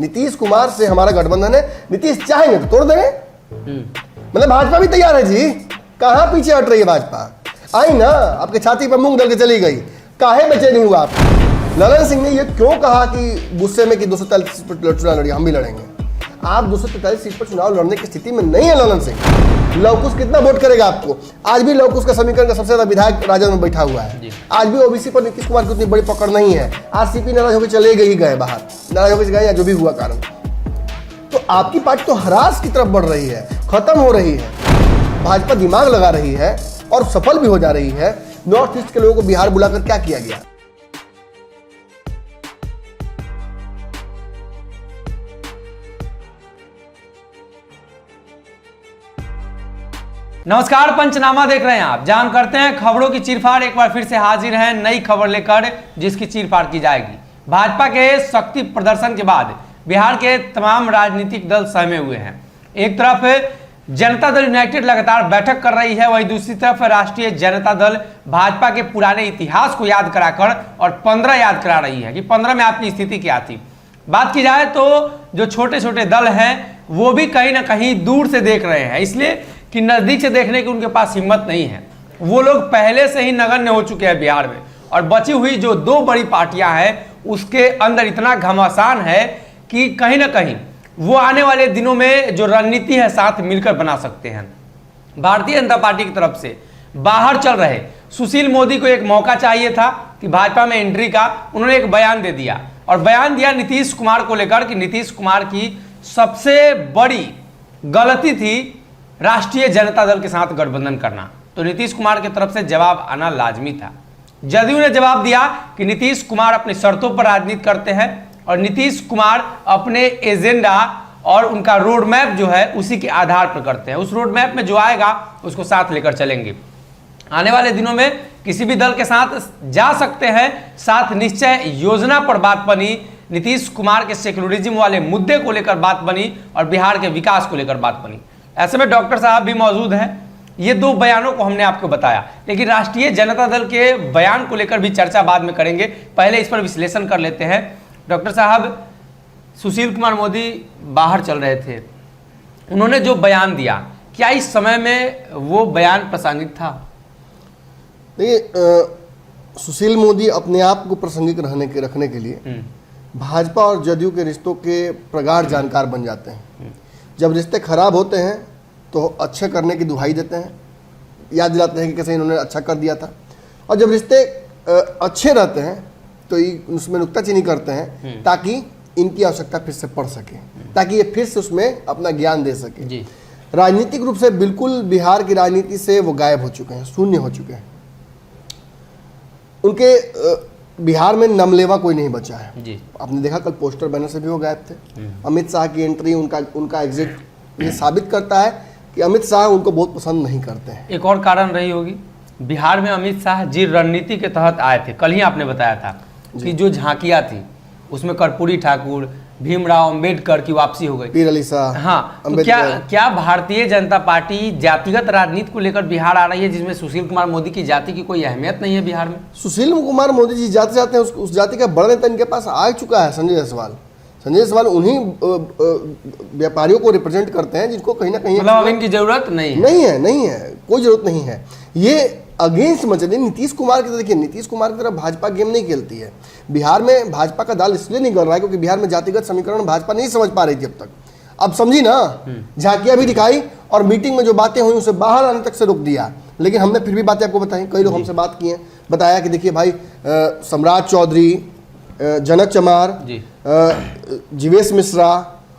नीतीश कुमार से हमारा गठबंधन है, नीतीश चाहेंगे तो तोड़ देंगे। मतलब भाजपा भी तैयार है जी, कहां पीछे हट रही है भाजपा? आई ना, आपके छाती पर मूंग डल के चली गई, काहे बचे नहीं हुआ आप? ललन सिंह ने ये क्यों कहा कि गुस्से में कि 243 सीट पर चुनाव लड़िए, हम भी लड़ेंगे? आप 243 सीट पर चुनाव लड़ने की स्थिति में नहीं है ललन सिंह। लवकुश कितना वोट करेगा आपको? आज भी लवकुश का समीकरण का सबसे ज्यादा विधायक राजद में बैठा हुआ है। आज भी ओबीसी पर नीतीश कुमार की उतनी बड़ी पकड़ नहीं है। आज सीपी नाराज होकर चले गए ही गए बाहर, नाराज होकर गए या जो भी हुआ कारण। तो आपकी पार्टी तो ह्रास की तरफ बढ़ रही है, खत्म हो रही है। भाजपा दिमाग लगा रही है और सफल भी हो जा रही है। नॉर्थ ईस्ट के लोगों को बिहार बुलाकर क्या किया गया? नमस्कार, पंचनामा देख रहे हैं आप। जान करते हैं खबरों की चीरफाड़। एक बार फिर से हाजिर है नई खबर लेकर, जिसकी चीरफाड़ की जाएगी। भाजपा के शक्ति प्रदर्शन के बाद बिहार के तमाम राजनीतिक दल सहमे हुए हैं। एक तरफ जनता दल यूनाइटेड लगातार बैठक कर रही है, वहीं दूसरी तरफ राष्ट्रीय जनता दल भाजपा के पुराने इतिहास को याद कराकर और 15 याद करा रही है कि 15 में आपकी स्थिति क्या थी। बात की जाए तो जो छोटे छोटे दल हैं वो भी कहीं ना कहीं दूर से देख रहे हैं, इसलिए कि नजदीक से देखने की उनके पास हिम्मत नहीं है। वो लोग पहले से ही नगण्य हो चुके हैं बिहार में, और बची हुई जो दो बड़ी पार्टियां हैं उसके अंदर इतना घमासान है कि कहीं ना कहीं वो आने वाले दिनों में जो रणनीति है साथ मिलकर बना सकते हैं। भारतीय जनता पार्टी की तरफ से बाहर चल रहे सुशील मोदी को एक मौका चाहिए था कि भाजपा में एंट्री का। उन्होंने एक बयान दे दिया, और बयान दिया नीतीश कुमार को लेकर कि नीतीश कुमार की सबसे बड़ी गलती थी राष्ट्रीय जनता दल के साथ गठबंधन करना। तो नीतीश कुमार की तरफ से जवाब आना लाजमी था। जदयू ने जवाब दिया कि नीतीश कुमार अपनी शर्तों पर राजनीति करते हैं, और नीतीश कुमार अपने एजेंडा और उनका रोड मैप जो है उसी के आधार पर करते हैं। उस रोड मैप में जो आएगा उसको साथ लेकर चलेंगे। आने वाले दिनों में किसी भी दल के साथ जा सकते हैं, साथ निश्चय योजना पर बात बनी, नीतीश कुमार के सेक्युलरिज्म वाले मुद्दे को लेकर बात बनी, और बिहार के विकास को लेकर बात बनी। ऐसे में डॉक्टर साहब भी मौजूद हैं। ये दो बयानों को हमने आपको बताया, लेकिन राष्ट्रीय जनता दल के बयान को लेकर भी चर्चा बाद में करेंगे। पहले इस पर विश्लेषण कर लेते हैं। डॉक्टर साहब, सुशील कुमार मोदी बाहर चल रहे थे, उन्होंने जो बयान दिया, क्या इस समय में वो बयान प्रासंगिक था? देखिए, सुशील मोदी अपने आप को प्रासंगिक रखने के लिए भाजपा और जदयू के रिश्तों के प्रगाढ़ जानकार बन जाते हैं। जब रिश्ते खराब होते हैं तो अच्छे करने की दुहाई देते हैं, याद दिलाते हैं कि कैसे इन्होंने अच्छा कर दिया था। और जब रिश्ते अच्छे रहते हैं तो उसमें नुक्ताचीनी करते हैं ताकि इनकी आवश्यकता फिर से पड़ सके, ताकि ये फिर से उसमें अपना ज्ञान दे सके। राजनीतिक रूप से बिल्कुल बिहार की राजनीति से वो गायब हो चुके हैं, शून्य हो चुके हैं। उनके बिहार में नमलेवा कोई नहीं बचा है जी। आपने देखा कल पोस्टर बैनर से भी वो गायब थे। अमित शाह की एंट्री, उनका एग्जिट, ये साबित करता है कि अमित शाह उनको बहुत पसंद नहीं करते हैं। एक और कारण रही होगी, बिहार में अमित शाह जी रणनीति के तहत आए थे। कल ही आपने बताया था कि जो झांकियां थी उसमें कर्पूरी ठाकुर, भीमराव अंबेडकर की वापसी हो गई, पीर अली शाह। हाँ, तो क्या भारतीय जनता पार्टी जातिगत राजनीति को लेकर बिहार आ रही है, जिसमें सुशील कुमार मोदी की जाति की कोई अहमियत नहीं है बिहार में? सुशील कुमार मोदी जी जाते जाते हैं उस जाति का बड़ा नेता इनके पास आ चुका है, संजय जायसवाल। संजय जायसवाल उन्हीं व्यापारियों को रिप्रेजेंट करते हैं जिनको कहीं ना कहीं मतलब अब इनकी जरूरत नहीं है, कोई जरूरत नहीं है। ये अगेंस्ट मच रही नीतीश कुमार की तरफ। देखिए, नीतीश कुमार की तरफ भाजपा गेम नहीं खेलती है। बिहार में भाजपा का दाल इसलिए नहीं गल रहा है क्योंकि बिहार में जातिगत समीकरण भाजपा नहीं समझ पा रही थी अब तक। अब समझी ना, झांकियां भी दिखाई और मीटिंग में जो बातें हुई उसे बाहर आने तक से रोक दिया। लेकिन हमने फिर भी बातें आपको बताई, कई लोग हमसे बात किए, बताया कि देखिए भाई, सम्राट चौधरी, जनक चमार, जीवेश मिश्रा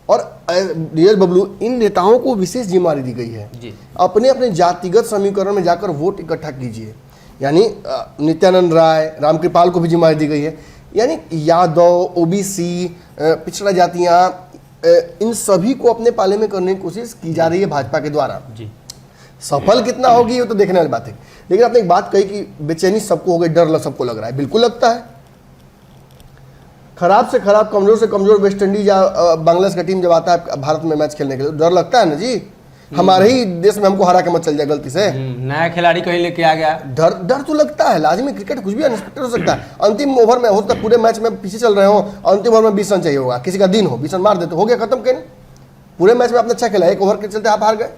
और नीरज बबलू, इन नेताओं को विशेष जिम्मेदारी दी गई है। अपने अपने जातिगत समीकरण में जाकर वोट इकट्ठा कीजिए। यानी नित्यानंद राय, रामकृपाल को भी जिम्मेदारी दी गई है। यानी यादव, ओबीसी, पिछड़ा जातियां, इन सभी को अपने पाले में करने की कोशिश की जा रही है भाजपा के द्वारा। सफल कितना होगी ये तो देखने वाली बात है। लेकिन आपने एक बात कही कि बेचैनी सबको हो गई, डर सबको लग रहा है। बिल्कुल लगता है। खराब से खराब, कमजोर से कमजोर वेस्ट इंडीज या बांग्लादेश का टीम जब आता है भारत में मैच खेलने के लिए, डर लगता है ना जी। हमारे ही देश में हमको हरा के मत चल जाए गलती से। नया खिलाड़ी कहीं लेके आ गया। डर डर तो लगता है, लाजमी, क्रिकेट कुछ भी अनएक्सपेक्टेड हो सकता है। अंतिम ओवर में होता, पूरे मैच में पीछे चल रहे हो, अंतिम ओवर में 20 रन चाहिए होगा, किसी का दिन हो, 20 रन मार देते हो गया, खत्म। कहीं पूरे मैच में आपने अच्छा खेला, एक ओवर के चलते आप हार गए।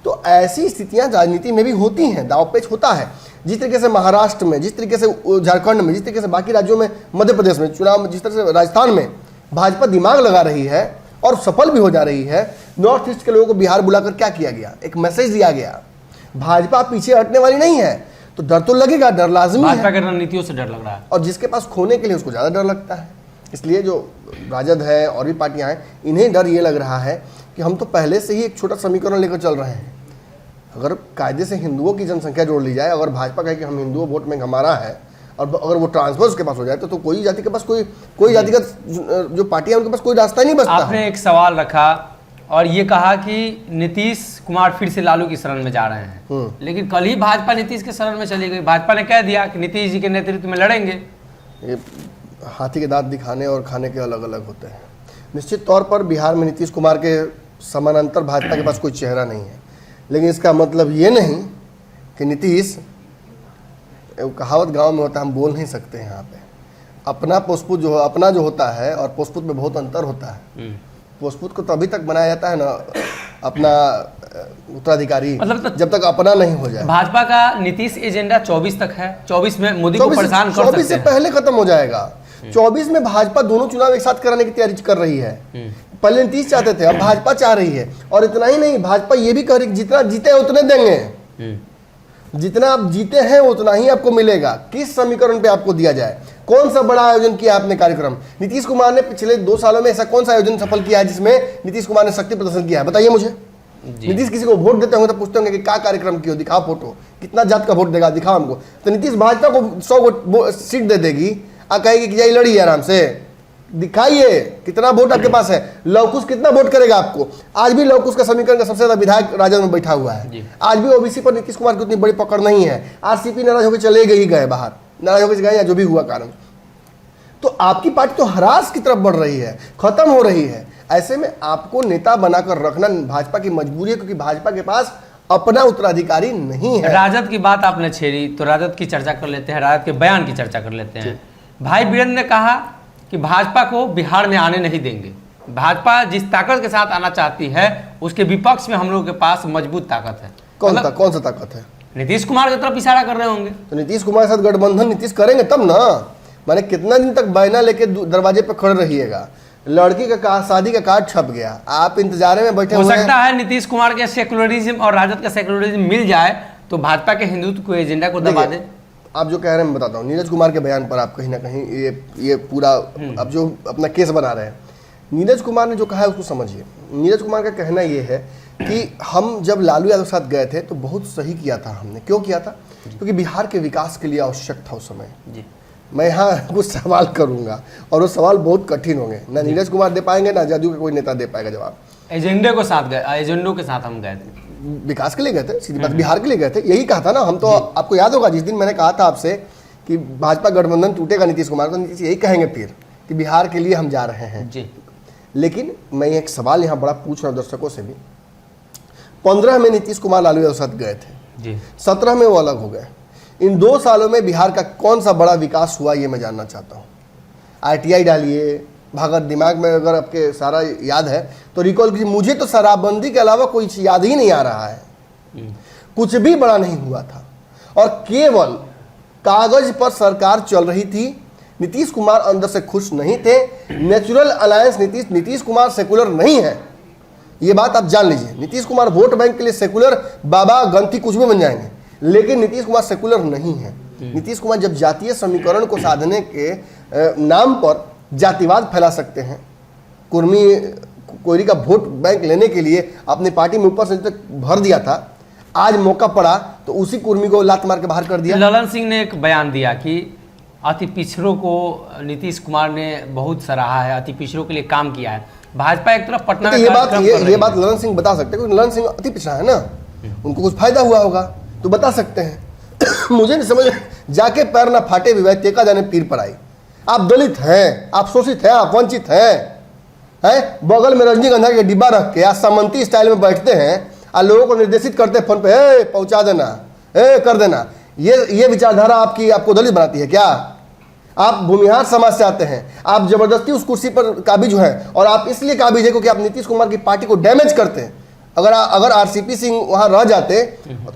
तो ऐसी स्थितियां राजनीति में भी होती हैं, दांवपेच होता है। जिस तरीके से महाराष्ट्र में, जिस तरीके से झारखंड में, जिस तरीके से बाकी राज्यों में, मध्य प्रदेश में चुनाव में, जिस तरह से राजस्थान में भाजपा दिमाग लगा रही है और सफल भी हो जा रही है, नॉर्थ ईस्ट के लोगों को बिहार बुलाकर क्या किया गया, एक मैसेज दिया गया, भाजपा पीछे हटने वाली नहीं है। तो डर तो लगेगा, डर लाजमी है। भाजपा की रणनीतियों से डर लग रहा है, और जिसके पास खोने के लिए उसको ज़्यादा डर लगता है। इसलिए जो राजद है और भी पार्टियां हैं, इन्हें डर ये लग रहा है कि हम तो पहले से ही एक छोटा समीकरण लेकर चल रहे हैं। अगर कायदे से हिंदुओं की जनसंख्या जोड़ ली जाए, अगर भाजपा कहे कि हम हिंदुओं वोट में हमारा है, और अगर वो ट्रांसफर उसके पास हो जाए तो कोई जाति के पास कोई जातिगत जो पार्टी है उनके पास कोई रास्ता ही नहीं बचता। आपने एक सवाल रखा और ये कहा कि नीतीश कुमार फिर से लालू की शरण में जा रहे हैं, लेकिन कल ही भाजपा नीतीश के शरण में चली गई। भाजपा ने कह दिया कि नीतीश जी के नेतृत्व में लड़ेंगे। ये हाथी के दांत दिखाने और खाने के अलग अलग होते हैं। निश्चित तौर पर बिहार में नीतीश कुमार के समानांतर भाजपा के पास कोई चेहरा नहीं है, लेकिन इसका मतलब ये नहीं कि नीतीश, कहावत गांव में होता है, हम बोल नहीं सकते हैं यहाँ पे, अपना पोस्पुत जो अपना जो होता है और पोस्पुत में बहुत अंतर होता है। पोस्पुत को तभी तक बनाया जाता है ना अपना उत्तराधिकारी, मतलब जब तक अपना नहीं हो जाए। भाजपा का नीतीश एजेंडा 24 तक है, 24 में मोदी को परेशान कर सकते हैं। 24 से पहले खत्म हो जाएगा। 24 में भाजपा दोनों चुनाव एक साथ कराने की तैयारी कर रही है। पहले नीतीश चाहते थे, अब भाजपा चाह रही है। और इतना ही नहीं, भाजपा ये भी कह रही है जितना जीते उतने देंगे, जितना आप जीते हैं उतना ही आपको मिलेगा। किस समीकरण पे आपको दिया जाए, कौन सा बड़ा आयोजन किया आपने कार्यक्रम? नीतीश कुमार ने पिछले 2 सालों में ऐसा कौन सा आयोजन सफल किया है जिसमें नीतीश कुमार ने शक्ति प्रदर्शन किया है? बताइए मुझे। नीतीश किसी को वोट देते होंगे तो पूछते होंगे कि क्या कार्यक्रम किया, दिखाओ फोटो, कितना जात का वोट देगा, दिखाओ हमको। तो नीतीश भाजपा को 100 सीट दे देगी और कहेगी कि जाइए लड़िए आराम से, दिखाइए कितना वोट आपके पास है। लवकुश कितना वोट करेगा आपको? आज भी लवकुश का समीकरण का सबसे ज्यादा विधायक राजद में बैठा हुआ है। आज भी ओबीसी पर नीतीश कुमार की उतनी बड़ी पकड़ नहीं है। आरसीपी नाराज होकर चले गए बाहर, नाराज होकर गए या जो भी हुआ कारण। तो आपकी पार्टी तो हरास की तरफ बढ़ रही है, खत्म हो रही है। ऐसे में आपको नेता बनाकर रखना भाजपा की मजबूरी है, क्योंकि भाजपा के पास अपना उत्तराधिकारी नहीं है। राजद की बात आपने छेड़ी तो राजद की चर्चा कर लेते हैं, राजद के बयान की चर्चा कर लेते हैं। भाई वीरेंद्र ने कहा कि भाजपा को बिहार में आने नहीं देंगे। भाजपा जिस ताकत के साथ आना चाहती है उसके विपक्ष में हम लोगों के पास मजबूत ताकत है। कौन सा ताकत है? नीतीश कुमार की तरफ इशारा कर रहे होंगे। तो नीतीश कुमार के साथ गठबंधन नीतीश करेंगे तब ना। माने कितना दिन तक बैना लेके दरवाजे पे खड़े रहिएगा? लड़की का शादी का कार्ड छप गया, आप इंतजार में बैठे हो सकता है नीतीश कुमार के सेकुलरिज्म और राजद का सेकुलरिज्म मिल जाए तो भाजपा के हिंदुत्व को एजेंडा को दबा दे। आप जो कह रहे हैं मैं बताता हूँ। नीरज कुमार के बयान पर आप कहीं ना कहीं ये पूरा अब जो अपना केस बना रहे हैं, नीरज कुमार ने जो कहा है उसको समझिए। नीरज कुमार का कहना ये है कि हम जब लालू यादव के साथ गए थे तो बहुत सही किया था हमने। क्यों किया था? क्योंकि बिहार के विकास के लिए आवश्यक था उस समय। मैं यहाँ कुछ सवाल करूंगा और वो सवाल बहुत कठिन होंगे, ना नीरज कुमार दे पाएंगे ना जदयू का कोई नेता दे पाएगा जवाब। एजेंडे को साथ गए, एजेंडों के साथ हम गए थे, विकास के लिए गए थे, सीधी बात, बिहार के लिए गए थे। यही कहा था ना हम तो। आपको याद होगा जिस दिन मैंने कहा था आपसे कि भाजपा गठबंधन टूटेगा नीतीश कुमार को, नीतीश यही कहेंगे फिर कि बिहार के लिए हम जा रहे हैं जी। लेकिन मैं एक सवाल यहाँ बड़ा पूछ रहा हूँ दर्शकों से भी। 15 में नीतीश कुमार लालू यादव साथ गए थे जी, 17 में वो अलग हो गए। इन 2 सालों में बिहार का कौन सा बड़ा विकास हुआ ये मैं जानना चाहता हूँ। ITI डालिए, भागत दिमाग में अगर आपके सारा याद है तो रिकॉल कीजिए। मुझे तो शराबबंदी के अलावा कोई याद ही नहीं आ रहा है। कुछ भी बड़ा नहीं हुआ था और केवल कागज पर सरकार चल रही थी। नीतीश कुमार अंदर से खुश नहीं थे। Natural alliance Nitish Kumar secular नहीं है, ये बात आप जान लीजिए। नीतीश कुमार वोट बैंक के लिए सेकुलर बाबा गंती कुछ भी बन जाएंगे, लेकिन नीतीश कुमार सेकुलर नहीं है। नीतीश कुमार जब जातीय समीकरण को साधने के नाम पर जातिवाद फैला सकते हैं, कोयरी का वोट बैंक लेने के लिए अपनी पार्टी में ऊपर से तक भर दिया था, आज मौका पड़ा तो उसी कुर्मी को लात मार के बाहर कर दिया। ललन सिंह ने एक बयान दिया कि अति पिछड़ों को नीतीश कुमार ने बहुत सराहा है, अति पिछड़ों के लिए काम किया है। भाजपा एक तरफ पटना में ये बात ललन सिंह बता सकते हैं, क्योंकि ललन सिंह अति पिछड़ा है ना, उनको कुछ फायदा हुआ होगा तो बता सकते हैं। मुझे नहीं समझ, जाके पैर ना फाटे विवाह तेका जाने पीर पर आई। आप दलित हैं, आप शोषित हैं, आप वंचित हैं, बगल में रजनीगंधा के डिब्बा रख के आप सामंती स्टाइल में बैठते हैं, और लोगों को निर्देशित करते हैं फोन पे, ए पहुंचा देना, ए कर देना। ये विचारधारा आपको दलित बनाती है क्या? आप भूमिहार समाज से आते हैं, आप जबरदस्ती उस कुर्सी पर काबिज हैं, और आप इसलिए काबिज है क्योंकि आप नीतीश कुमार की पार्टी को डैमेज करते हैं। अगर आरसीपी सिंह वहां रह जाते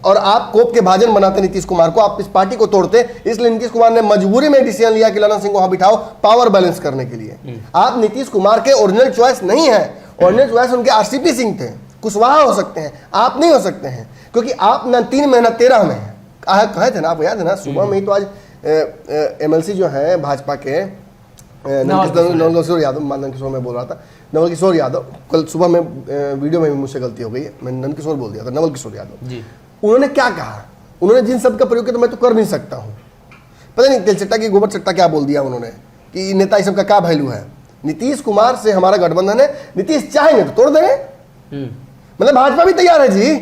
और आप कोप के भाजन बनाते नीतीश कुमार को, आप इस पार्टी को तोड़ते। इसलिए नीतीश कुमार ने मजबूरी में डिसीजन लिया कि ललन सिंह को वहां बिठाओ पावर बैलेंस करने के लिए। आप नीतीश कुमार के ओरिजिनल चॉइस नहीं है, ओरिजिनल चॉइस उनके आरसीपी सिंह थे। कुशवाहा हो सकते हैं, आप नहीं हो सकते हैं, क्योंकि आप न 3 में न 13 में हैं। कहे थे ना, आपको याद है ना, सुबह में ही तो आज एमएलसी जो है भाजपा के नवल किशोर यादव, नंद किशोर में बोल रहा था, नवल किशोर यादव, कल सुबह में वीडियो में भी मुझसे गलती हो गई है, मैंने नंद किशोर बोल दिया था, नवल किशोर यादव जी। उन्होंने क्या कहा, उन्होंने जिन शब्द का प्रयोग किया तो मैं तो कर नहीं सकता हूँ, पता नहीं तिलचट्टा की गोबर चट्टा क्या बोल दिया उन्होंने कि नेता इस सब का क्या वैल्यू है। नीतीश कुमार से हमारा गठबंधन है, नीतीश चाहेंगे तो तोड़ देंगे, मतलब भाजपा भी तैयार है जी,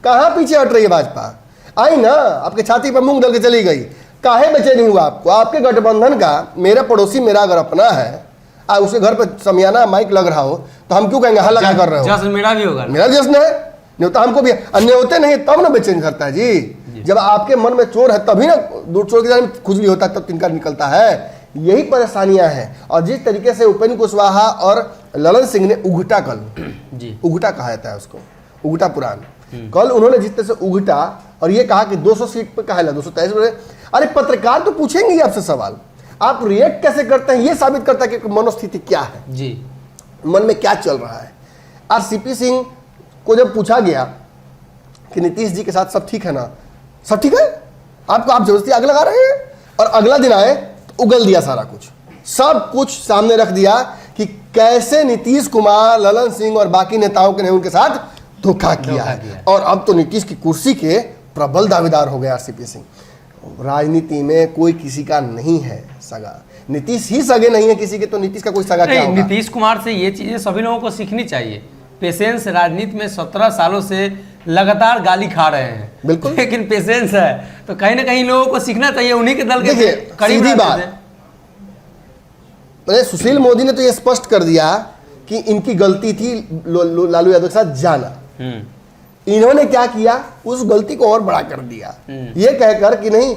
कहाँ पीछे हट रही है भाजपा? आई ना, आपके छाती पर मूंग दल के चली गई, काहे बेचैनी हुआ आपको? आपके गठबंधन का मेरा पड़ोसी मेरा अगर अपना है, उसके घर पे समियाना माइक लग रहा हो तो हम क्यों कहेंगे हल्ला क्या कर रहे हो? जश्न मेरा भी होगा, मेरा जश्न है, न्योता हमको भी अन्य होते नहीं तब ना बेचैन करता है जी। जब आपके मन में चोर है तभी ना दूर चोर के जाने में खुजली होता है, तब तिनका निकलता है। यही परेशानियां हैं। और जिस तरीके से उपेंद्र कुशवाहा और ललन सिंह ने उघटा, कल जी उघटा कहा जाता है उसको, उघटा पुराण, कल उन्होंने जिस तरह से उघटा और ये कहा कि 200 सीट पर कहा 223। अरे पत्रकार तो पूछेंगे ही आपसे सवाल, आप रिएक्ट कैसे करते हैं ये साबित करता है कि मनोस्थिति क्या है जी, मन में क्या चल रहा है। आरसीपी सिंह को जब पूछा गया कि नीतीश जी के साथ सब ठीक है ना, सब ठीक है, आपको आप जबरदस्ती आग लगा रहे हैं, और अगला दिन आए तो उगल दिया सारा कुछ, सब कुछ सामने रख दिया कि कैसे नीतीश कुमार, ललन सिंह और बाकी नेताओं ने उनके साथ धोखा किया है। और अब तो नीतीश की कुर्सी के प्रबल दावेदार हो गए आरसीपी सिंह। राजनीति में कोई किसी का नहीं है सगा, नीतीश ही सगे नहीं है किसी के, तो नीतीश का कोई सगा क्या होगा? नीतीश कुमार से ये चीजें सभी लोगों को सीखनी चाहिए। पेशेंस, राजनीति में 17 सालों से लगातार गाली खा रहे हैं, बिल्कुल, लेकिन पेशेंस है, तो कहीं ना कहीं लोगों को सीखना चाहिए, उन्हीं के दल के करीब। सीधी बात, सुशील मोदी ने तो ये स्पष्ट कर दिया कि इनकी गलती थी लालू यादव के साथ जाना। इन्होंने क्या किया, उस गलती को और बड़ा कर दिया, ये कहकर कि नहीं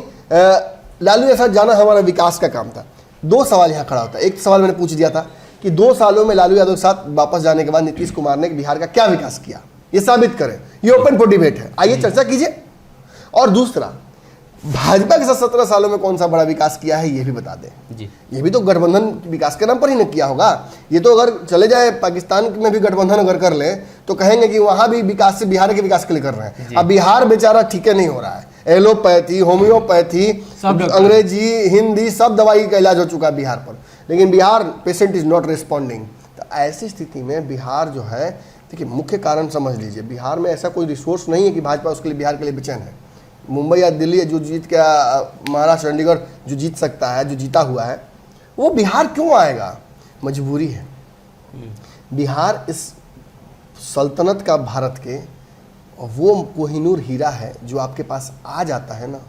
लालू के साथ जाना हमारा विकास का काम था। 2 सवाल यहाँ खड़ा होता है। एक सवाल मैंने पूछ दिया था कि 2 सालों में लालू यादव के साथ वापस जाने के बाद नीतीश कुमार ने बिहार का क्या विकास किया, ये साबित करें, ये ओपन फॉर डिबेट है, आइए चर्चा कीजिए। और दूसरा, भाजपा के साथ 17 सालों में कौन सा बड़ा विकास किया है ये भी बता दें जी। ये भी तो गठबंधन विकास के नाम पर ही न किया होगा। ये तो अगर चले जाए पाकिस्तान में भी गठबंधन अगर कर ले तो कहेंगे कि वहां भी विकास से बिहार के विकास के लिए कर रहे हैं। अब बिहार बेचारा ठीक नहीं हो रहा है, एलोपैथी, होम्योपैथी, अंग्रेजी, हिंदी सब दवाई का इलाज हो चुका है बिहार पर, लेकिन Bihar patient is not responding. तो ऐसी स्थिति में बिहार जो है, देखिए मुख्य कारण समझ लीजिए, बिहार में ऐसा कोई रिसोर्स नहीं है कि भाजपा उसके लिए बिहार के लिए बेचैन है। मुंबई या दिल्ली जो जीत के, महाराष्ट्र, चंडीगढ़ जो जीत सकता है, जो जीता हुआ है, वो बिहार क्यों आएगा? मजबूरी है। बिहार इस सल्तनत का भारत के वो कोहिनूर हीरा है जो आपके पास आ जाता है ना,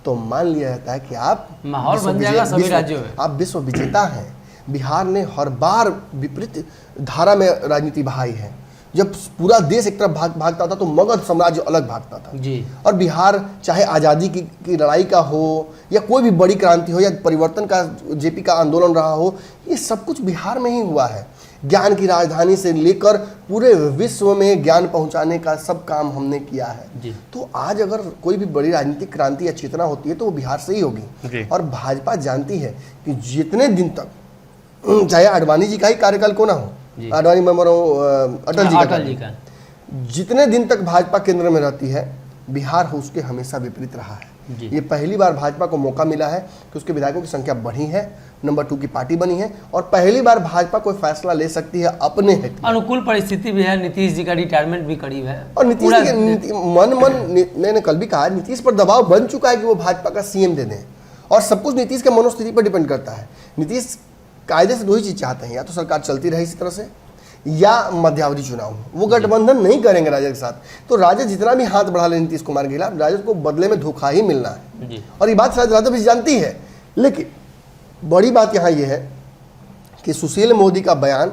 तो मान लिया जाता है कि आप माहौल बन जाएगा सभी राज्यों में, आप विश्व विजेता हैं। बिहार ने हर बार विपरीत धारा में राजनीति बहाई है। जब पूरा देश एक तरफ भागता था तो मगध साम्राज्य अलग भागता था जी। और बिहार चाहे आज़ादी की लड़ाई का हो या कोई भी बड़ी क्रांति हो या परिवर्तन का जेपी का आंदोलन रहा हो, ये सब कुछ बिहार में ही हुआ है। ज्ञान की राजधानी से लेकर पूरे विश्व में ज्ञान पहुंचाने का सब काम हमने किया है जी। तो आज अगर कोई भी बड़ी राजनीतिक क्रांति या चेतना होती है तो वो बिहार से ही होगी। और भाजपा जानती है कि जितने दिन तक, चाहे आडवाणी जी का ही कार्यकाल क्यों ना हो, आडवाणी मैं अटल जी का, जितने दिन तक भाजपा केंद्र में रहती है, बिहार हो उसके हमेशा विपरीत रहा है। ये पहली बार भाजपा को मौका मिला है कि उसके विधायकों की संख्या बढ़ी है, नंबर 2 की पार्टी बनी है, और पहली बार भाजपा कोई फैसला ले सकती है अपने हित में। अनुकूल परिस्थिति भी है, नीतीश जी का रिटायरमेंट भी करीब है, और नीतीश मैंने कल भी कहा, नीतीश पर दबाव बन चुका है कि वो भाजपा का सीएम दे दें, और सब कुछ नीतीश के मनोस्थिति पर डिपेंड करता है। नीतीश कायदे से 2 ही चीज चाहते हैं, या तो सरकार चलती रहे इसी तरह से, या मध्यावधि चुनाव। वो गठबंधन नहीं करेंगे राजद के साथ, तो राजद जितना भी हाथ बढ़ा ले नीतीश कुमार के खिलाफ, राजद को बदले में धोखा ही मिलना है जी। और ये बात शायद राजद भी जानती है। लेकिन बड़ी बात यहाँ ये है कि सुशील मोदी का बयान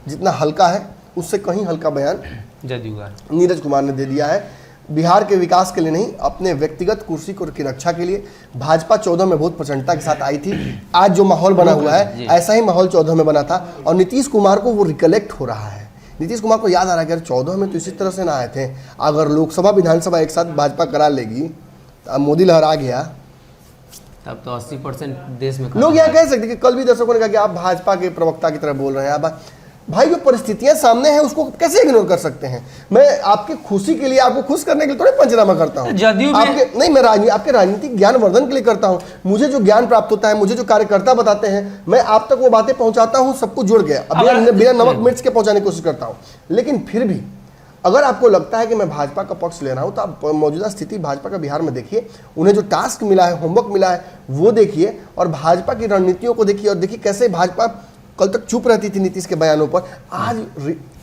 जितना हल्का है उससे कहीं हल्का बयान जदयू का नीरज कुमार ने दे दिया है। बिहार के विकास के लिए नहीं, अपने व्यक्तिगत कुर्सी की रक्षा के लिए। भाजपा 14 में बहुत प्रचंडता के साथ आई थी। आज जो माहौल बना हुआ है, ऐसा ही माहौल 14 में बना था और नीतीश कुमार को वो रिकलेक्ट हो रहा है। नीतीश कुमार को याद आ रहा है कि 14 में तो इसी तरह से ना आए थे। अगर लोकसभा विधानसभा एक साथ भाजपा करा लेगी तो अब मोदी लहरा गया, तब तो 80% देश में लोग यहाँ कह सकते कि कल भी दर्शकों ने कहा कि आप भाजपा के प्रवक्ता की तरह बोल रहे हैं। आप भाई, जो परिस्थितियां सामने हैं उसको कैसे इग्नोर कर सकते हैं? मैं आपकी खुशी के लिए, आपको खुश करने के लिए थोड़े पंचनामा करता हूँ। जदयू आपके नहीं, मैं आपके राजनीतिक ज्ञानवर्धन के लिए करता हूँ। मुझे जो ज्ञान प्राप्त होता है, मुझे जो कार्यकर्ता बताते हैं, मैं आप तक वो बातें पहुंचाता हूँ, सब कुछ जुड़ गया। अब बिना नमक मिर्च के पहुंचाने की कोशिश करता हूँ। लेकिन फिर भी अगर आपको लगता है कि मैं भाजपा का पक्ष ले रहा हूं, तो आप मौजूदा स्थिति भाजपा का बिहार में देखिए। उन्हें जो टास्क मिला है, होमवर्क मिला है, वो देखिए और भाजपा की रणनीतियों को देखिए और देखिए कैसे भाजपा कल तक चुप रहती थी नीतीश के बयानों पर, आज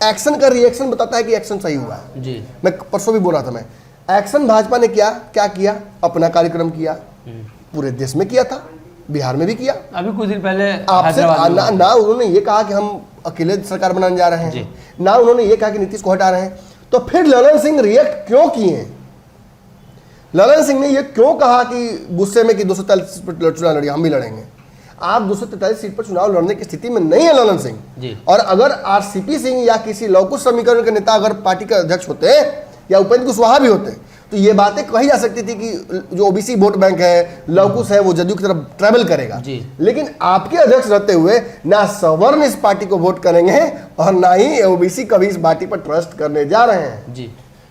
एक्शन का रिएक्शन बताता है कि एक्शन सही हुआ है जी। मैं परसों भी बोल रहा था, मैं एक्शन भाजपा ने क्या किया, अपना कार्यक्रम किया, पूरे देश में किया था, बिहार में भी किया। अभी कुछ दिन पहले आपसे ना उन्होंने ये कहा कि हम अकेले सरकार बनाने जा रहे हैं, ना उन्होंने ये कहा कि नीतीश को हटा रहे हैं। तो फिर ललन सिंह रिएक्ट क्यों किए? ललन सिंह ने ये क्यों कहा कि गुस्से में कि 243 सीट पर चुनाव लड़िए, हम भी लड़ेंगे? आप 243 सीट पर चुनाव लड़ने की स्थिति में नहीं है ललन सिंह। और अगर आरसीपी सिंह या किसी लवकुश समीकरण के नेता अगर पार्टी के अध्यक्ष होते या उपेंद्र कुशवाहा भी होते तो ये बातें कही जा सकती थी कि जो ओबीसी वोट बैंक है, लवकुश है, वो जदयू की तरफ ट्रैवल करेगा। लेकिन आपके अध्यक्ष रहते हुए ना सवर्ण इस पार्टी को वोट करेंगे और ना ही ओबीसी कभी इस पार्टी पर ट्रस्ट करने जा रहे हैं। जी,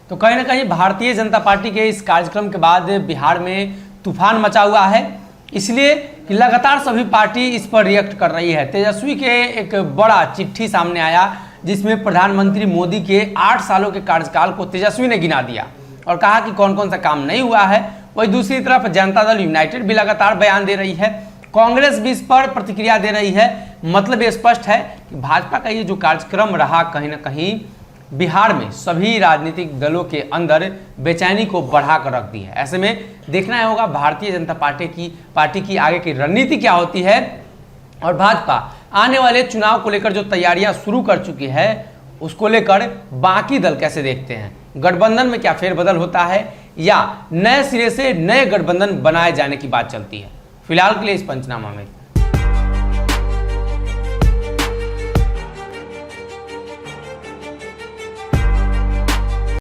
तो कहीं ना कहीं भारतीय जनता पार्टी के इस कार्यक्रम के बाद बिहार में तूफान मचा हुआ है, इसलिए कि लगातार सभी पार्टी इस पर रिएक्ट कर रही है। तेजस्वी के एक बड़ा चिट्ठी सामने आया जिसमें प्रधानमंत्री मोदी के 8 सालों के कार्यकाल को तेजस्वी ने गिना दिया और कहा कि कौन कौन सा काम नहीं हुआ है। वही दूसरी तरफ जनता दल यूनाइटेड भी लगातार बयान दे रही है, कांग्रेस भी इस पर प्रतिक्रिया दे रही है। मतलब ये स्पष्ट है कि भाजपा का ये जो कार्यक्रम रहा कहीं ना कहीं बिहार में सभी राजनीतिक दलों के अंदर बेचैनी को बढ़ा कर रख दी है। ऐसे में देखना होगा भारतीय जनता पार्टी की आगे की रणनीति क्या होती है और भाजपा आने वाले चुनाव को लेकर जो तैयारियां शुरू कर चुकी है उसको लेकर बाकी दल कैसे देखते हैं। गठबंधन में क्या फेरबदल होता है या नए सिरे से नए गठबंधन बनाए जाने की बात चलती है। फिलहाल के लिए इस पंचनामा में